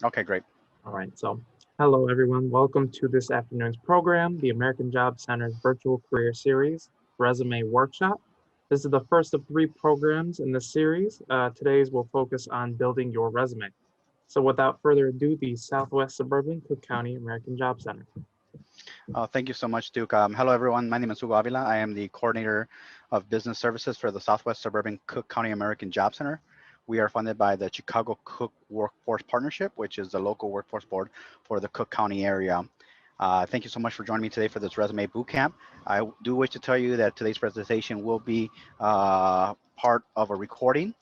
Okay, great. All right, so hello everyone. Welcome to this afternoon's program, the American Job Center's virtual career series, Resume Workshop. This is the first of three programs in this series. Today's will focus on building your resume. So without further ado, the Southwest Suburban Cook County American Job Center. Thank you so much, Duke. Hello, everyone. My name is Hugo Avila. I am the coordinator of business services for the Southwest Suburban Cook County American Job Center. We are funded by the Chicago Cook Workforce Partnership, which is the local workforce board for the Cook County area. Thank you so much for joining me today for this resume boot camp. I do wish to tell you that today's presentation will be part of a recording.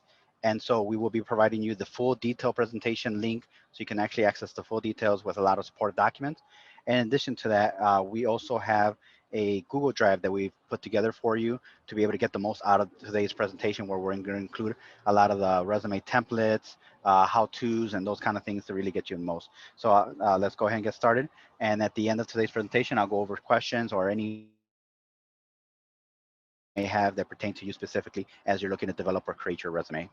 And so we will be providing you the full detailed presentation link so you can actually access the full details with a lot of supported documents. In addition to that, we also have a Google Drive that we've put together for you to be able to get the most out of today's presentation, where we're going to include a lot of the resume templates, how-tos, and those kind of things to really get you the most. So let's go ahead and get started. And at the end of today's presentation, I'll go over questions or any may have that pertain to you specifically as you're looking to develop or create your resume.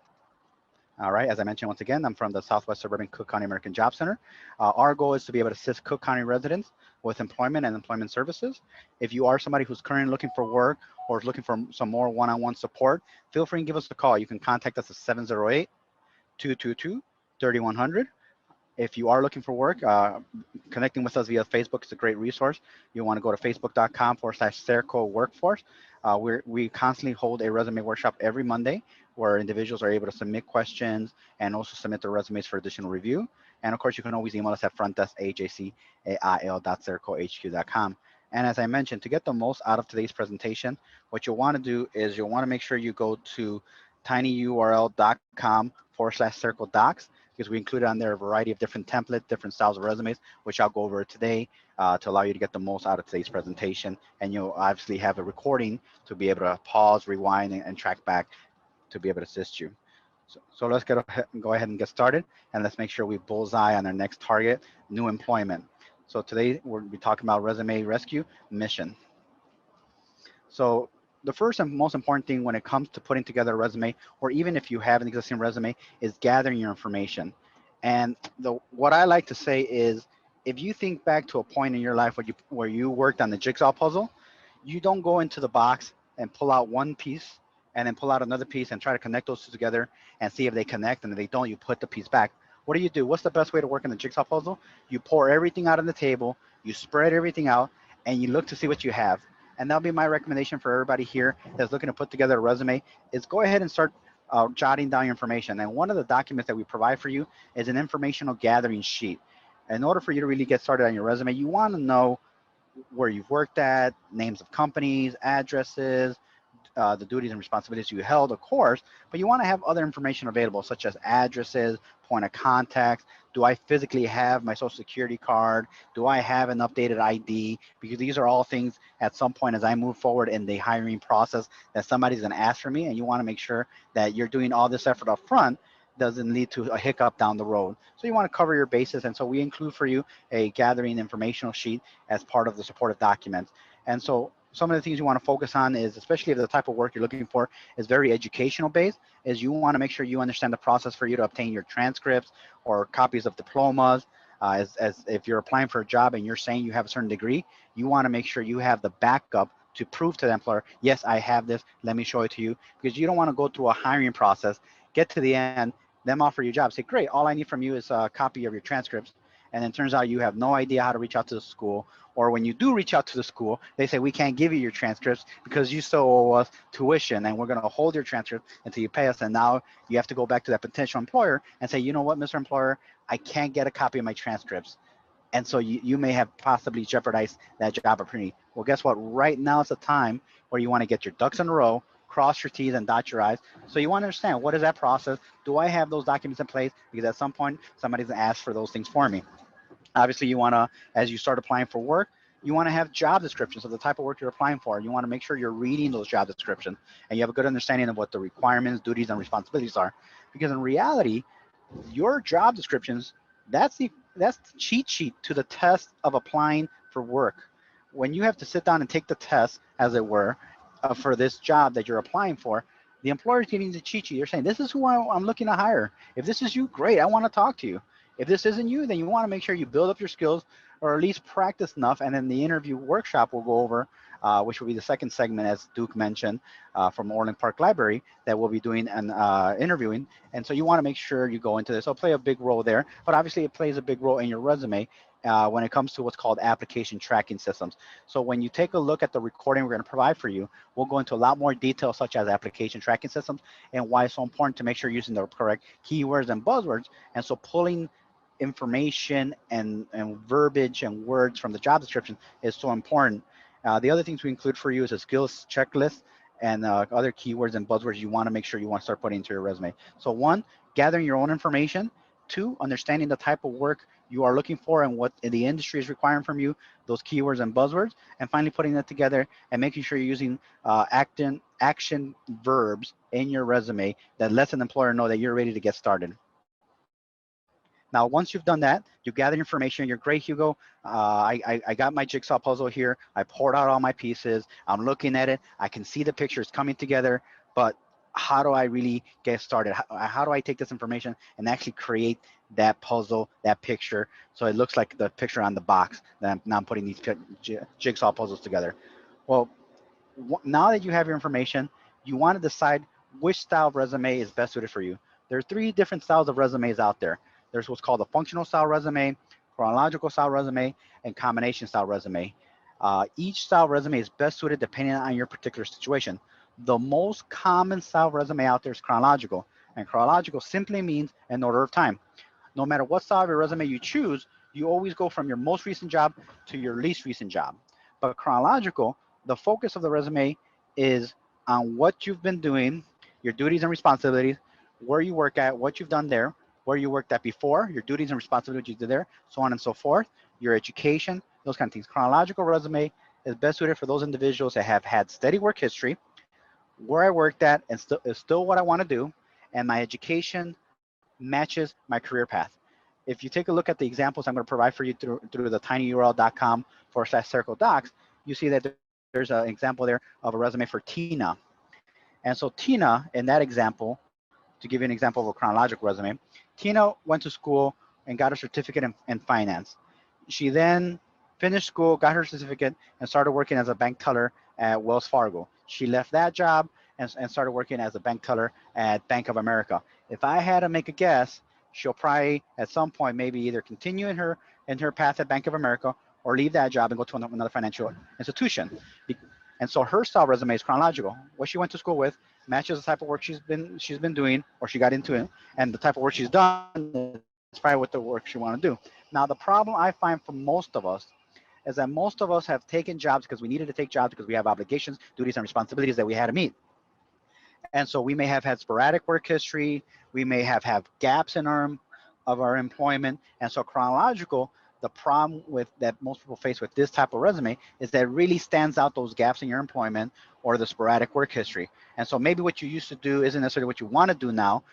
All right, as I mentioned, once again, I'm from the Southwest Suburban Cook County American Job Center. Our goal is to be able to assist Cook County residents with employment and employment services. If you are somebody who's currently looking for work or is looking for some more one-on-one support, feel free and give us a call. You can contact us at 708-222-3100. If you are looking for work, connecting with us via Facebook is a great resource. You want to go to facebook.com/Serco Workforce. We constantly hold a resume workshop every Monday where individuals are able to submit questions and also submit their resumes for additional review. And of course, you can always email us at frontdesk@ajc@il.sercohq.com. And as I mentioned, to get the most out of today's presentation, what you'll want to do is you'll want to make sure you go to tinyurl.com/circle docs, because we included on there a variety of different templates, different styles of resumes, which I'll go over today to allow you to get the most out of today's presentation. And you'll obviously have a recording to be able to pause, rewind, and track back to be able to assist you. So let's go ahead and get started, and let's make sure we bullseye on our next target, new employment. So today we'll be talking about resume rescue mission. So the first and most important thing when it comes to putting together a resume, or even if you have an existing resume, is gathering your information. And what I like to say is, if you think back to a point in your life where you worked on the jigsaw puzzle, you don't go into the box and pull out one piece and then pull out another piece and try to connect those two together and see if they connect. And if they don't, you put the piece back. What do you do? What's the best way to work in the jigsaw puzzle? You pour everything out on the table, you spread everything out, and you look to see what you have. And that'll be my recommendation for everybody here that's looking to put together a resume, is go ahead and start jotting down your information. And one of the documents that we provide for you is an informational gathering sheet. In order for you to really get started on your resume, you want to know where you've worked at, names of companies, addresses, the duties and responsibilities you held, of course, but you want to have other information available, such as addresses, point of contact. Do I physically have my social security card? Do I have an updated ID? Because these are all things at some point as I move forward in the hiring process that somebody's going to ask for me, and you want to make sure that you're doing all this effort up front doesn't lead to a hiccup down the road. So you want to cover your bases, and so we include for you a gathering informational sheet as part of the supportive documents. And so some of the things you want to focus on is, especially if the type of work you're looking for is very educational based, is you want to make sure you understand the process for you to obtain your transcripts or copies of diplomas. As if you're applying for a job and you're saying you have a certain degree, you want to make sure you have the backup to prove to the employer, yes, I have this, let me show it to you, because you don't want to go through a hiring process, get to the end, them offer you a job, say, great, all I need from you is a copy of your transcripts. And then turns out you have no idea how to reach out to the school. Or when you do reach out to the school, they say, we can't give you your transcripts because you still owe us tuition, and we're going to hold your transcripts until you pay us. And now you have to go back to that potential employer and say, you know what, Mr. Employer, I can't get a copy of my transcripts. And so you may have possibly jeopardized that job opportunity. Well, guess what? Right now is the time where you want to get your ducks in a row, cross your T's and dot your I's. So you want to understand, what is that process? Do I have those documents in place? Because at some point, somebody's going to ask for those things for me. Obviously, you want to, as you start applying for work, you want to have job descriptions of the type of work you're applying for. You want to make sure you're reading those job descriptions and you have a good understanding of what the requirements, duties, and responsibilities are. Because in reality, your job descriptions, that's the cheat sheet to the test of applying for work. When you have to sit down and take the test, as it were, for this job that you're applying for, the employer is giving you the cheat sheet. You're saying, this is who I'm looking to hire. If this is you, great, I want to talk to you. If this isn't you, then you want to make sure you build up your skills or at least practice enough. And then the interview workshop will go over, which will be the second segment, as Duke mentioned, from Orland Park Library, that we'll be doing and interviewing. And so you want to make sure you go into this. It'll play a big role there, but obviously it plays a big role in your resume when it comes to what's called application tracking systems. So when you take a look at the recording we're going to provide for you, we'll go into a lot more detail, such as application tracking systems and why it's so important to make sure you're using the correct keywords and buzzwords. And so pulling information and verbiage and words from the job description is so important. The other things we include for you is a skills checklist and other keywords and buzzwords you want to make sure you want to start putting into your resume. So one, gathering your own information. Two, understanding the type of work you are looking for and what the industry is requiring from you, those keywords and buzzwords. And finally, putting that together and making sure you're using action verbs in your resume that lets an employer know that you're ready to get started. Now, once you've done that, you gather information. You're great, Hugo. I got my jigsaw puzzle here. I poured out all my pieces. I'm looking at it. I can see the pictures coming together, but how do I really get started? How do I take this information and actually create that puzzle, that picture, so it looks like the picture on the box that I'm now putting these jigsaw puzzles together? Well, now that you have your information, you want to decide which style of resume is best suited for you. There are three different styles of resumes out there. There's what's called a functional style resume, chronological style resume, and combination style resume. Each style resume is best suited depending on your particular situation. The most common style resume out there is chronological, and chronological simply means an order of time. No matter what style of your resume you choose, you always go from your most recent job to your least recent job. But chronological, the focus of the resume is on what you've been doing, your duties and responsibilities, where you work at, what you've done there, where you worked at before, your duties and responsibilities you did there, so on and so forth, your education, those kind of things. Chronological resume is best suited for those individuals that have had steady work history, where I worked at and is still what I want to do, and my education matches my career path. If you take a look at the examples I'm going to provide for you through the tinyurl.com/circle docs, you see that there's an example there of a resume for Tina. And so Tina, in that example, to give you an example of a chronological resume, Tina went to school and got a certificate in finance. She then finished school, got her certificate, and started working as a bank teller at Wells Fargo. She left that job and started working as a bank teller at Bank of America. If I had to make a guess, she'll probably at some point maybe either continue in her path at Bank of America or leave that job and go to another financial institution. And so her style resume is chronological. What she went to school with matches the type of work she's been doing or she got into it, and the type of work she's done is probably what the work she want to do. Now, the problem I find for most of us is that most of us have taken jobs because we needed to take jobs because we have obligations, duties, and responsibilities that we had to meet. And so we may have had sporadic work history. We may have gaps in our employment. And so chronological, the problem with that most people face with this type of resume is that it really stands out those gaps in your employment or the sporadic work history. And so maybe what you used to do isn't necessarily what you want to do now.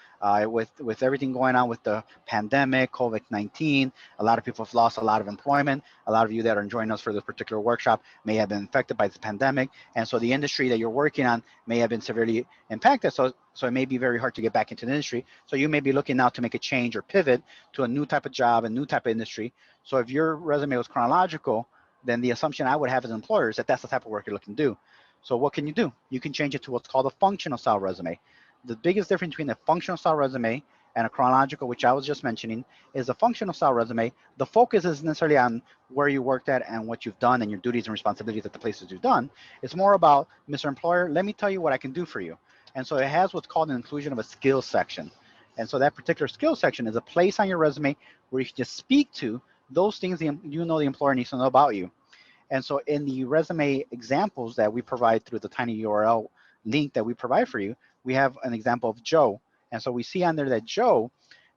With everything going on with the pandemic, COVID-19, a lot of people have lost a lot of employment. A lot of you that are joining us for this particular workshop may have been infected by this pandemic. And so the industry that you're working on may have been severely impacted. So it may be very hard to get back into the industry. So you may be looking now to make a change or pivot to a new type of job, a new type of industry. So if your resume was chronological, then the assumption I would have as an employer is that that's the type of work you're looking to do. So what can you do? You can change it to what's called a functional style resume. The biggest difference between a functional style resume and a chronological, which I was just mentioning, is a functional style resume. The focus isn't necessarily on where you worked at and what you've done and your duties and responsibilities at the places you've done. It's more about, Mr. Employer, let me tell you what I can do for you. And so it has what's called an inclusion of a skills section. And so that particular skills section is a place on your resume where you can just speak to those things the employer needs to know about you. And so in the resume examples that we provide through the tiny URL link that we provide for you, we have an example of Joe. And so we see on there that Joe,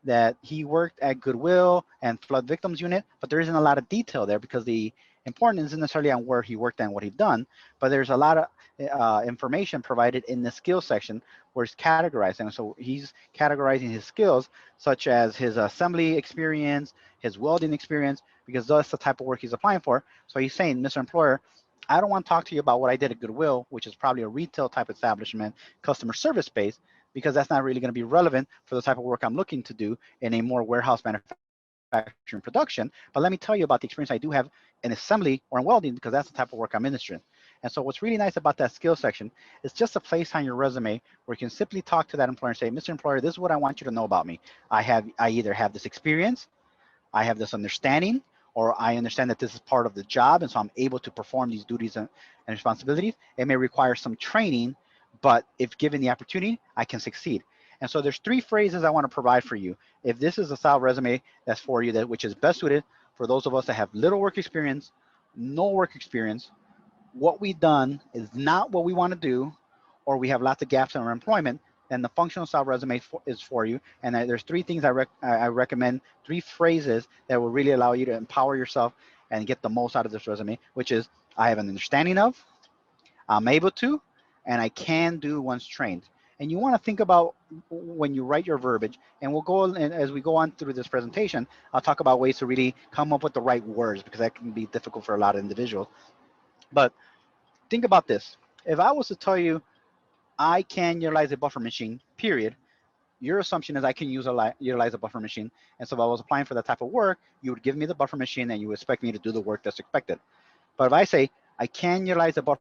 that he worked at Goodwill and Flood Victims Unit, but there isn't a lot of detail there because the important isn't necessarily on where he worked and what he'd done, but there's a lot of information provided in the skills section where it's categorized. And so he's categorizing his skills, such as his assembly experience, his welding experience, because that's the type of work he's applying for. So he's saying, Mr. Employer, I don't want to talk to you about what I did at Goodwill, which is probably a retail type establishment, customer service space, because that's not really going to be relevant for the type of work I'm looking to do in a more warehouse manufacturing manufacturing production, but let me tell you about the experience I do have in assembly or in welding because that's the type of work I'm interested in. And so what's really nice about that skill section is just a place on your resume where you can simply talk to that employer and say, Mr. Employer, this is what I want you to know about me. I either have this experience, I have this understanding, or I understand that this is part of the job, and so I'm able to perform these duties and responsibilities. It may require some training, but if given the opportunity, I can succeed. And so there's three phrases I want to provide for you. If this is a style resume that's for you, that which is best suited for those of us that have little work experience, no work experience, what we've done is not what we want to do, or we have lots of gaps in our employment, then the functional style resume is for you. And there's three things I recommend, three phrases that will really allow you to empower yourself and get the most out of this resume, which is I have an understanding of, I'm able to, and I can do once trained. And you want to think about when you write your verbiage, and we'll go, and as we go on through this presentation, I'll talk about ways to really come up with the right words because that can be difficult for a lot of individuals. But think about this. If I was to tell you I can utilize a buffer machine, period, your assumption is I can utilize a buffer machine. And so if I was applying for that type of work, you would give me the buffer machine and you would expect me to do the work that's expected. But if I say I can utilize a buffer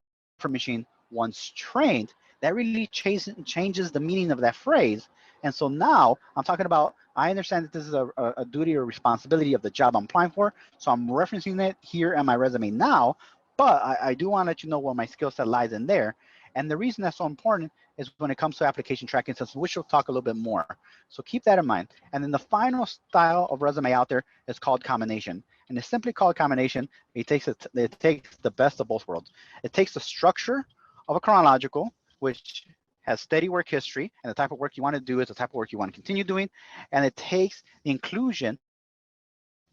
machine once trained, that really changes the meaning of that phrase. And so now I'm talking about, I understand that this is a duty or responsibility of the job I'm applying for. So I'm referencing it here on my resume now, but I do want to let you know where my skill set lies in there. And the reason that's so important is when it comes to application tracking systems, which we'll talk a little bit more. So keep that in mind. And then the final style of resume out there is called combination. And it's simply called combination. It takes the best of both worlds. It takes the structure of a chronological, which has steady work history, and the type of work you want to do is the type of work you want to continue doing. And it takes the inclusion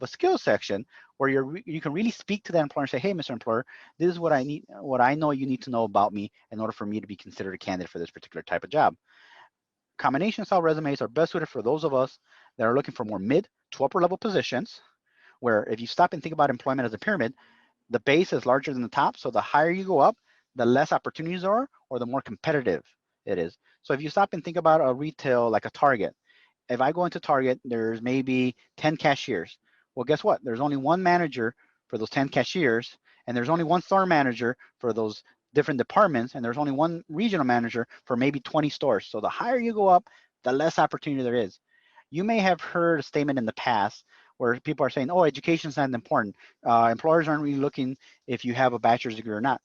of a skill section where you can really speak to that employer and say, hey, Mr. Employer, this is what I need, what I know you need to know about me in order for me to be considered a candidate for this particular type of job. Combination style resumes are best suited for those of us that are looking for more mid to upper level positions, where if you stop and think about employment as a pyramid, the base is larger than the top. So the higher you go up, the less opportunities are, or the more competitive it is. So if you stop and think about a retail like a Target, if I go into Target, there's maybe 10 cashiers. Well, guess what? There's only one manager for those 10 cashiers, and there's only one store manager for those different departments, and there's only one regional manager for maybe 20 stores. So the higher you go up, the less opportunity there is. You may have heard a statement in the past where people are saying, oh, education is not important. Employers aren't really looking if you have a bachelor's degree or not.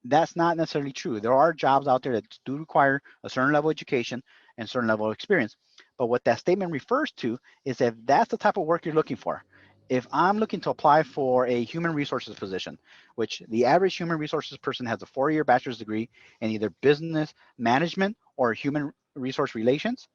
That's not necessarily true. There are jobs out there that do require a certain level of education and a certain level of experience. But what that statement refers to is if that's the type of work you're looking for. If I'm looking to apply for a human resources position, which the average human resources person has a 4-year bachelor's degree in either business management or human resource relations,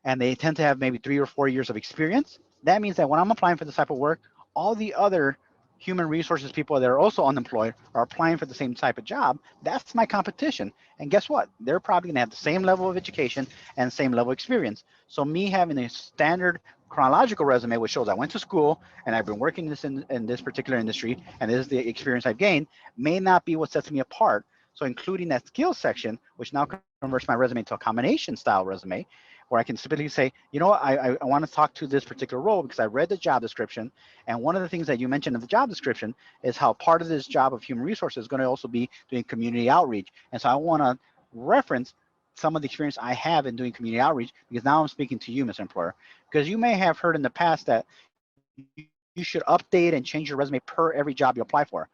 and they tend to have maybe 3 or 4 years of experience, that means that when I'm applying for this type of work, all the other human resources people that are also unemployed are applying for the same type of job. That's my competition. And guess what? They're probably going to have the same level of education and same level of experience. So me having a standard chronological resume, which shows I went to school and I've been working in this particular industry, and this is the experience I've gained, may not be what sets me apart. So including that skills section, which now converts my resume to a combination style resume, where I can simply say, you know what, I want to talk to this particular role because I read the job description. And one of the things that you mentioned in the job description is how part of this job of human resources is going to also be doing community outreach. And so I want to reference some of the experience I have in doing community outreach because now I'm speaking to you, Mr. Employer. Because you may have heard in the past that you should update and change your resume per every job you apply for.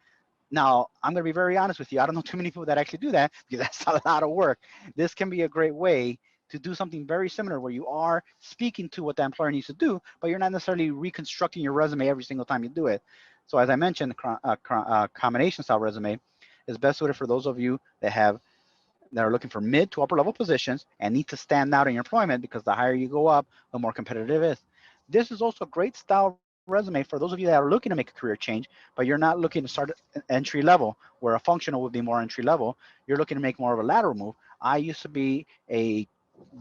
Now, I'm going to be very honest with you. I don't know too many people that actually do that because that's a lot of work. This can be a great way to do something very similar where you are speaking to what the employer needs to do, but you're not necessarily reconstructing your resume every single time you do it. So as I mentioned, combination style resume is best suited for those of you that are looking for mid to upper level positions and need to stand out in your employment because the higher you go up, the more competitive it is. This is also a great style resume for those of you that are looking to make a career change, but you're not looking to start entry level, where a functional would be more entry level. You're looking to make more of a lateral move. I used to be a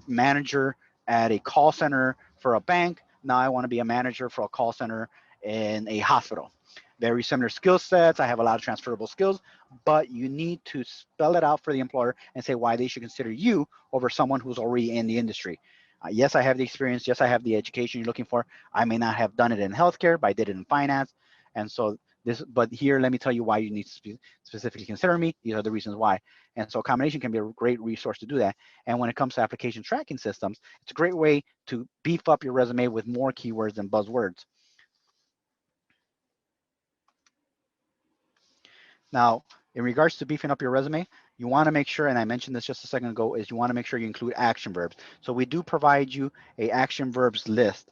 manager at a call center for a bank. Now I want to be a manager for a call center in a hospital. Very similar skill sets. I have a lot of transferable skills, but you need to spell it out for the employer and say why they should consider you over someone who's already in the industry. Yes, I have the experience. Yes, I have the education you're looking for. I may not have done it in healthcare, but I did it in finance. And so but here, let me tell you why you need to specifically consider me. These are the reasons why. And so a combination can be a great resource to do that. And when it comes to application tracking systems, it's a great way to beef up your resume with more keywords and buzzwords. Now, in regards to beefing up your resume, you want to make sure, and I mentioned this just a second ago, is you want to make sure you include action verbs. So we do provide you a action verbs list.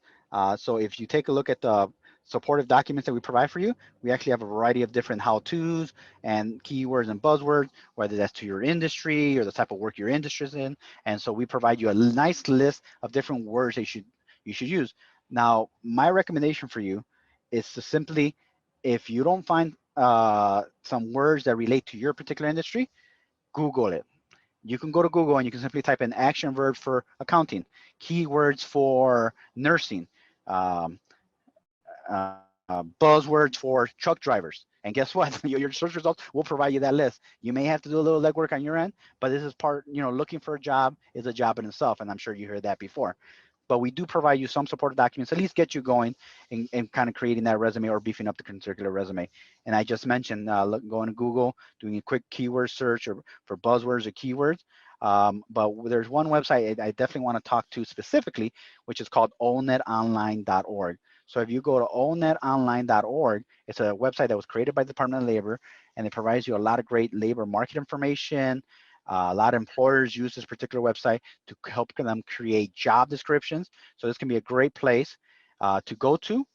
So if you take a look at the supportive documents that we provide for you, we actually have a variety of different how-tos and keywords and buzzwords, whether that's to your industry or the type of work your industry is in. And so we provide you a nice list of different words that you should use. Now, my recommendation for you is to simply, if you don't find some words that relate to your particular industry, Google it. You can go to Google and you can simply type in action verbs for accounting, keywords for nursing, um, buzzwords for truck drivers. And guess what? Your search results will provide you that list. You may have to do a little legwork on your end, but this is part, looking for a job is a job in itself. And I'm sure you heard that before. But we do provide you some supported documents, at least get you going in kind of creating that resume or beefing up the particular resume. And I just mentioned going to Google, doing a quick keyword search or for buzzwords or keywords. But there's one website I definitely want to talk to specifically, which is called ownnetonline.org. So if you go to ownnetonline.org, it's a website that was created by the Department of Labor, and it provides you a lot of great labor market information. A lot of employers use this particular website to help them create job descriptions. So this can be a great place to go to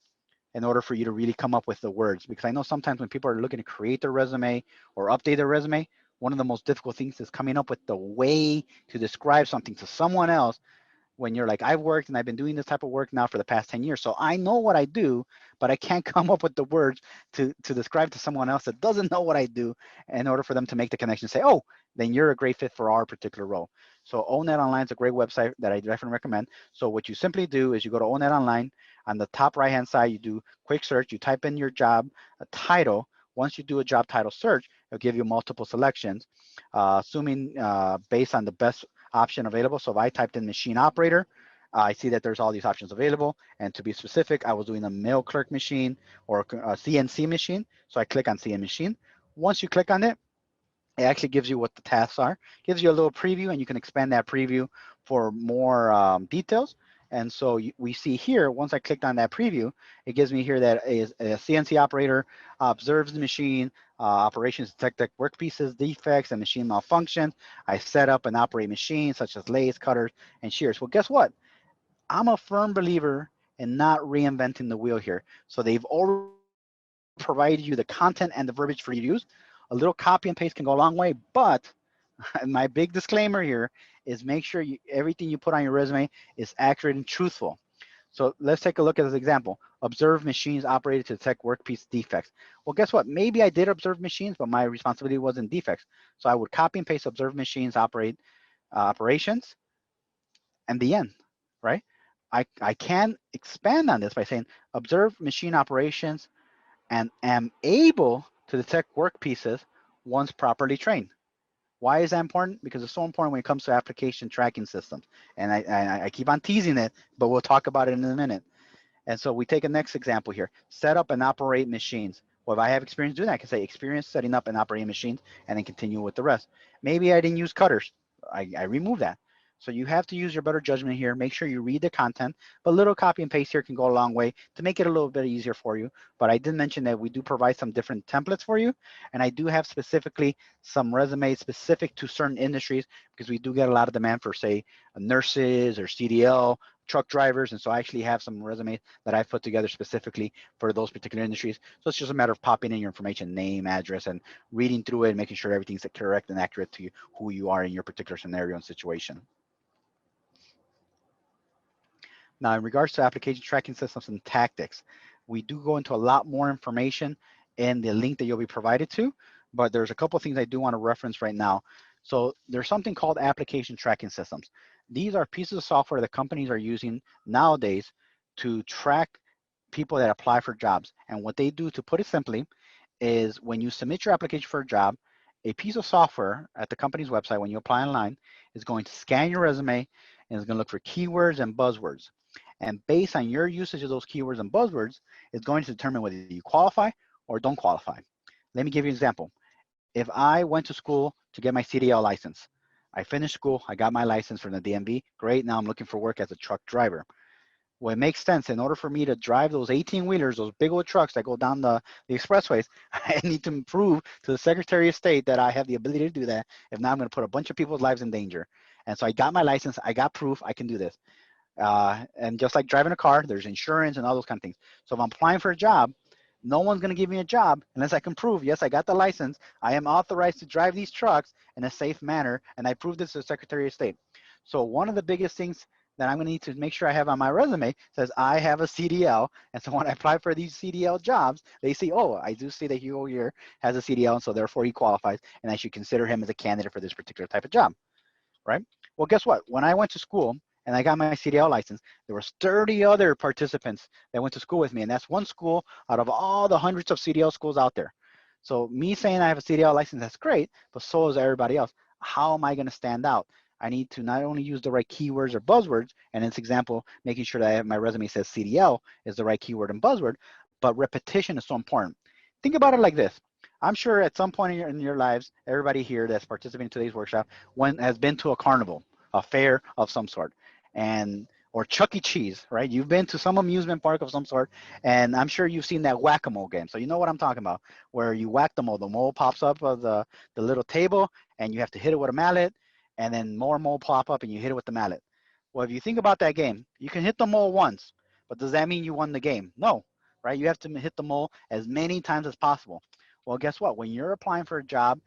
in order for you to really come up with the words. Because I know sometimes when people are looking to create their resume or update their resume, one of the most difficult things is coming up with the way to describe something to someone else when you're like, I've worked and I've been doing this type of work now for the past 10 years. So I know what I do, but I can't come up with the words to describe to someone else that doesn't know what I do in order for them to make the connection, say, oh, then you're a great fit for our particular role. So OwnNet Online is a great website that I definitely recommend. So what you simply do is you go to OwnNet Online. On the top right-hand side, you do quick search. You type in your job title. Once you do a job title search, it'll give you multiple selections, assuming based on the best option available. So if I typed in machine operator, I see that there's all these options available. And to be specific, I was doing a mail clerk machine or a CNC machine. So I click on CNC machine. Once you click on it, it actually gives you what the tasks are, gives you a little preview, and you can expand that preview for more details. And so we see here, once I clicked on that preview, it gives me here that a CNC operator observes the machine, operations detect workpieces, defects, and machine malfunctions. I set up and operate machines such as lathes, cutters, and shears. Well, guess what? I'm a firm believer in not reinventing the wheel here. So they've already provided you the content and the verbiage for you to use. A little copy and paste can go a long way, but my big disclaimer here is make sure everything you put on your resume is accurate and truthful. So let's take a look at this example. Observe machines operated to detect workpiece defects. Well, guess what? Maybe I did observe machines, but my responsibility wasn't defects. So I would copy and paste observe machines operations and the end, right? I can expand on this by saying observe machine operations and am able to detect workpieces once properly trained. Why is that important? Because it's so important when it comes to application tracking systems. And I keep on teasing it, but we'll talk about it in a minute. And so we take a next example here, set up and operate machines. Well, if I have experience doing that, I can say experience setting up and operating machines and then continue with the rest. Maybe I didn't use cutters. I remove that. So you have to use your better judgment here. Make sure you read the content, but a little copy and paste here can go a long way to make it a little bit easier for you. But I did mention that we do provide some different templates for you. And I do have specifically some resumes specific to certain industries because we do get a lot of demand for, say, nurses or CDL, truck drivers. And so I actually have some resumes that I've put together specifically for those particular industries. So it's just a matter of popping in your information, name, address, and reading through it and making sure everything's correct and accurate to you, who you are in your particular scenario and situation. Now, in regards to application tracking systems and tactics, we do go into a lot more information in the link that you'll be provided to, but there's a couple of things I do want to reference right now. So there's something called application tracking systems. These are pieces of software that companies are using nowadays to track people that apply for jobs. And what they do, to put it simply, is when you submit your application for a job, a piece of software at the company's website when you apply online is going to scan your resume and it's going to look for keywords and buzzwords. And based on your usage of those keywords and buzzwords, it's going to determine whether you qualify or don't qualify. Let me give you an example. If I went to school to get my CDL license, I finished school, I got my license from the DMV, great, now I'm looking for work as a truck driver. Well, it makes sense. In order for me to drive those 18-wheelers, those big old trucks that go down the expressways, I need to prove to the Secretary of State that I have the ability to do that. If not, I'm going to put a bunch of people's lives in danger. And so I got my license. I got proof I can do this. And just like driving a car, there's insurance and all those kind of things. So if I'm applying for a job, no one's going to give me a job unless I can prove, yes, I got the license. I am authorized to drive these trucks in a safe manner, and I proved this to the Secretary of State. So one of the biggest things that I'm going to need to make sure I have on my resume says I have a CDL. And so when I apply for these CDL jobs, they see, oh, I do see that Hugo here has a CDL, and so therefore he qualifies, and I should consider him as a candidate for this particular type of job, right? Well, guess what? When I went to school and I got my CDL license, there was 30 other participants that went to school with me, and that's one school out of all the hundreds of CDL schools out there. So me saying I have a CDL license, that's great, but so is everybody else. How am I going to stand out? I need to not only use the right keywords or buzzwords, and in this example, making sure that I have my resume says CDL is the right keyword and buzzword, but repetition is so important. Think about it like this. I'm sure at some point in your lives, everybody here that's participating in today's workshop has been to a carnival, a fair of some sort, and or Chuck E. Cheese, right? You've been to some amusement park of some sort, and I'm sure you've seen that whack-a-mole game. So you know what I'm talking about, where you whack the mole pops up of the little table, and you have to hit it with a mallet, and then more mole pop up, and you hit it with the mallet. Well, if you think about that game, you can hit the mole once, but does that mean you won the game? No, right? You have to hit the mole as many times as possible. Well, guess what? When you're applying for a job,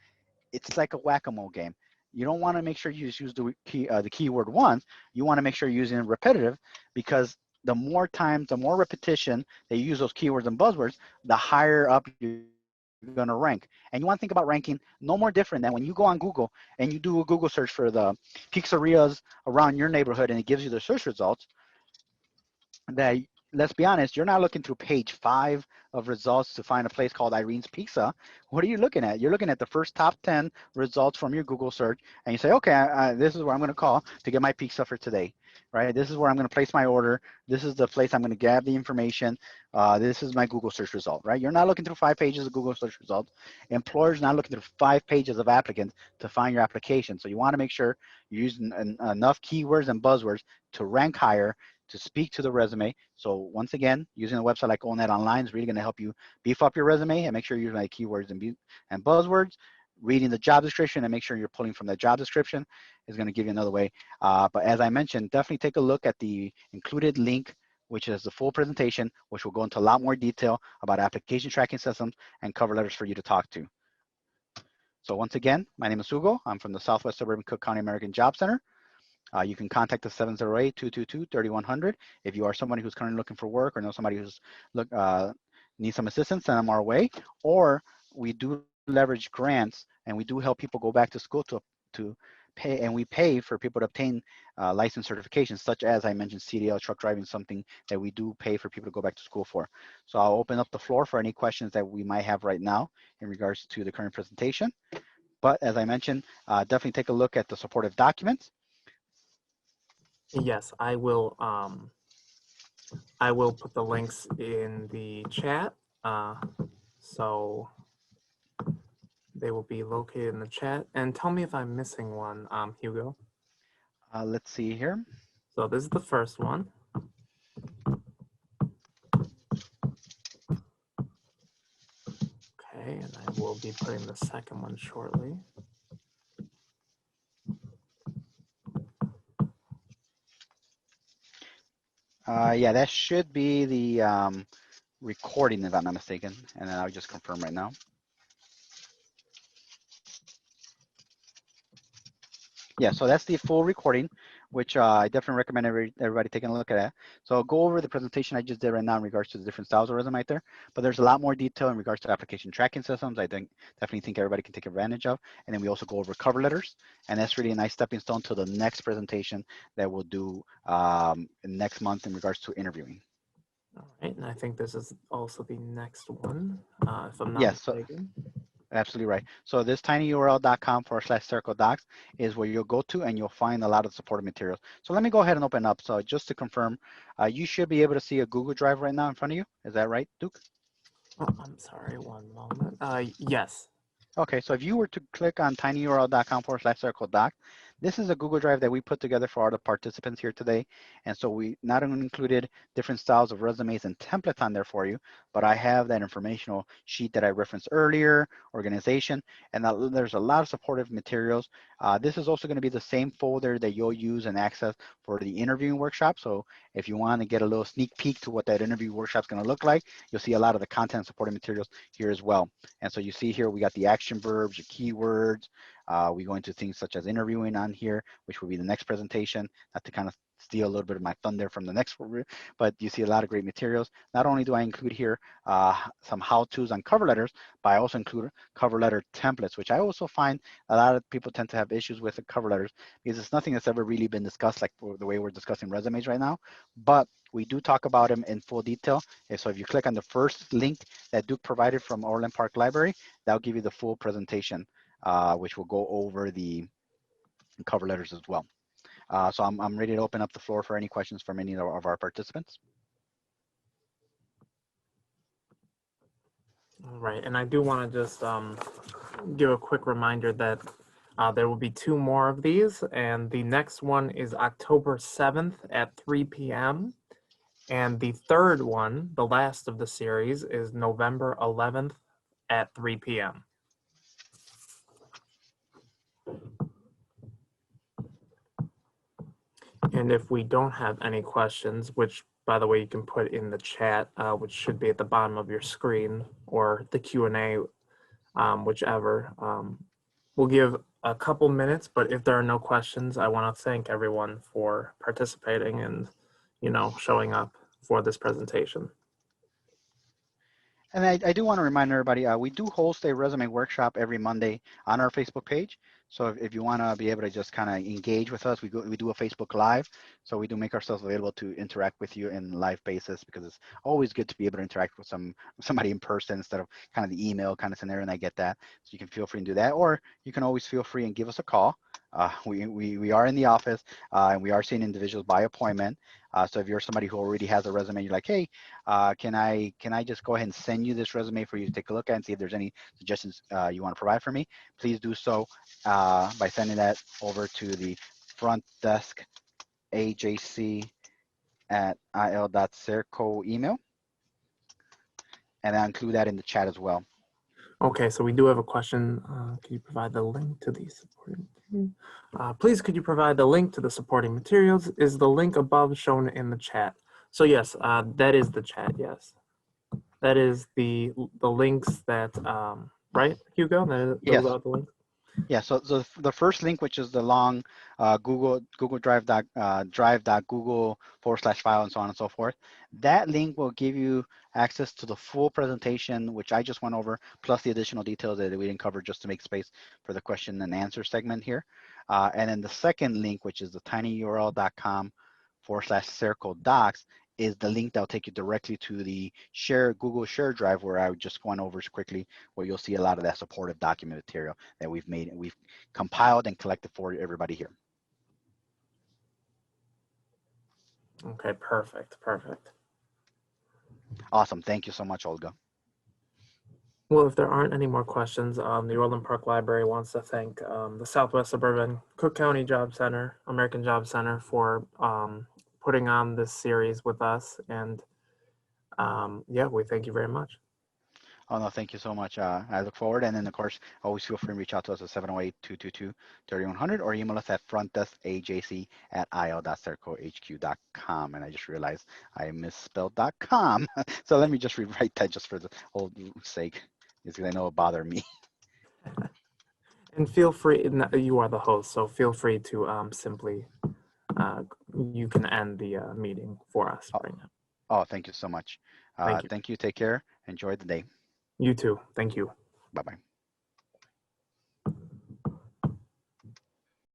it's like a whack-a-mole game. You don't want to make sure you just use the keyword once. You want to make sure you're using it repetitive, because the more times, the more repetition that you use those keywords and buzzwords, the higher up you're going to rank. And you want to think about ranking no more different than when you go on Google and you do a Google search for the pizzerias around your neighborhood, and it gives you the search results. That, let's be honest, you're not looking through page 5 of results to find a place called Irene's Pizza. What are you looking at? You're looking at the first top 10 results from your Google search, and you say, okay, this is where I'm going to call to get my pizza for today, right? This is where I'm going to place my order. This is the place I'm going to grab the information. This is my Google search result, right? You're not looking through 5 pages of Google search results. Employers not looking through 5 pages of applicants to find your application. So you want to make sure you're using enough keywords and buzzwords to rank higher, to speak to the resume. So once again, using a website like ONET Online is really going to help you beef up your resume and make sure you're using like keywords and buzzwords. Reading the job description and make sure you're pulling from the job description is going to give you another way. But as I mentioned, definitely take a look at the included link, which is the full presentation, which will go into a lot more detail about application tracking systems and cover letters for you to talk to. So once again, my name is Hugo. I'm from the Southwest Suburban Cook County American Job Center. You can contact us 708-222-3100. If you are somebody who's currently looking for work or know somebody who's needs some assistance, send them our way. Or we do leverage grants, and we do help people go back to school to pay, and we pay for people to obtain license certifications, such as I mentioned, CDL truck driving, something that we do pay for people to go back to school for. So I'll open up the floor for any questions that we might have right now in regards to the current presentation. But as I mentioned, definitely take a look at the supportive documents. Yes, I will put the links in the chat. So they will be located in the chat. And tell me if I'm missing one, Hugo. Let's see here. So this is the first one. Okay, and I will be putting the second one shortly. Yeah, that should be the recording, if I'm not mistaken. And then I'll just confirm right now. Yeah, so that's the full recording, which I definitely recommend everybody taking a look at that. So I'll go over the presentation I just did right now in regards to the different styles of resume right there, but there's a lot more detail in regards to application tracking systems. I definitely think everybody can take advantage of. And then we also go over cover letters, and that's really a nice stepping stone to the next presentation that we'll do next month in regards to interviewing. All right, and I think this is also the next one, if I'm not Yes, mistaken. Absolutely right. So this tinyurl.com/circle docs is where you'll go to and you'll find a lot of supported materials. So let me go ahead and open up. So just to confirm, you should be able to see a Google Drive right now in front of you. Is that right, Duke? Oh, I'm sorry, one moment. Yes. Okay, so if you were to click on tinyurl.com/circle doc, this is a Google Drive that we put together for all the participants here today. And so we not only included different styles of resumes and templates on there for you, but I have that informational sheet that I referenced earlier, organization, and there's a lot of supportive materials. This is also going to be the same folder that you'll use and access for the interviewing workshop. So if you want to get a little sneak peek to what that interview workshop is going to look like, you'll see a lot of the content supporting materials here as well. And so you see here, we got the action verbs, your keywords. We go into things such as interviewing on here, which will be the next presentation, not to kind of steal a little bit of my thunder from the next one, but you see a lot of great materials. Not only do I include here some how-tos on cover letters, but I also include cover letter templates, which I also find a lot of people tend to have issues with the cover letters because it's nothing that's ever really been discussed like the way we're discussing resumes right now. But we do talk about them in full detail. And so if you click on the first link that Duke provided from Orland Park Library, that'll give you the full presentation, which will go over the cover letters as well. So I'm ready to open up the floor for any questions from any of our participants. All right, and I do want to just give a quick reminder that there will be 2 more of these, and the next one is October 7th at 3 p.m. And the third one, the last of the series, is November 11th at 3 p.m. And if we don't have any questions, which, by the way, you can put in the chat, which should be at the bottom of your screen, or the Q&A, whichever. We'll give a couple minutes, but if there are no questions, I want to thank everyone for participating and, showing up for this presentation. And I do want to remind everybody, we do host a resume workshop every Monday on our Facebook page. So if you want to be able to just kind of engage with us, we do a Facebook Live. So we do make ourselves available to interact with you in live basis because it's always good to be able to interact with somebody in person instead of kind of the email kind of scenario, and I get that. So you can feel free to do that, or you can always feel free and give us a call. We are in the office and we are seeing individuals by appointment. So if you're somebody who already has a resume, you're like, hey, can I just go ahead and send you this resume for you to take a look at and see if there's any suggestions you want to provide for me? Please do so by sending that over to the front desk ajc@il.circo email, and I'll include that in the chat as well. Okay, so we do have a question. Can you provide the link to the supporting please, could you provide the link to the supporting materials? Is the link above shown in the chat? So yes, that is the chat, yes. That is the links that, right, Hugo? Those Yes. are the links? Yeah, so the first link, which is the long Google drive.google/file and so on and so forth, that link will give you access to the full presentation, which I just went over, plus the additional details that we didn't cover just to make space for the question and answer segment here. And then the second link, which is the tinyurl.com/circle docs, is the link that'll take you directly to the Google Share Drive, where I just went over quickly, where you'll see a lot of that supportive document material that we've compiled and collected for everybody here. Okay, perfect. Awesome. Thank you so much, Olga. Well, if there aren't any more questions, the Orland Park Library wants to thank the Southwest Suburban Cook County Job Center, American Job Center, for putting on this series with us. And yeah, we thank you very much. Oh, no, thank you so much. I look forward. And then, of course, always feel free to reach out to us at 708-222-3100 or email us at frontdeskajc@il.circohq.com. And I just realized I misspelled .com. So let me just rewrite that just for the old sake, because I know it bothered me. And feel free, you are the host, so feel free to simply, you can end the meeting for us right now. Oh, thank you so much. Thank you. Thank you. Take care. Enjoy the day. You too. Thank you. Bye-bye.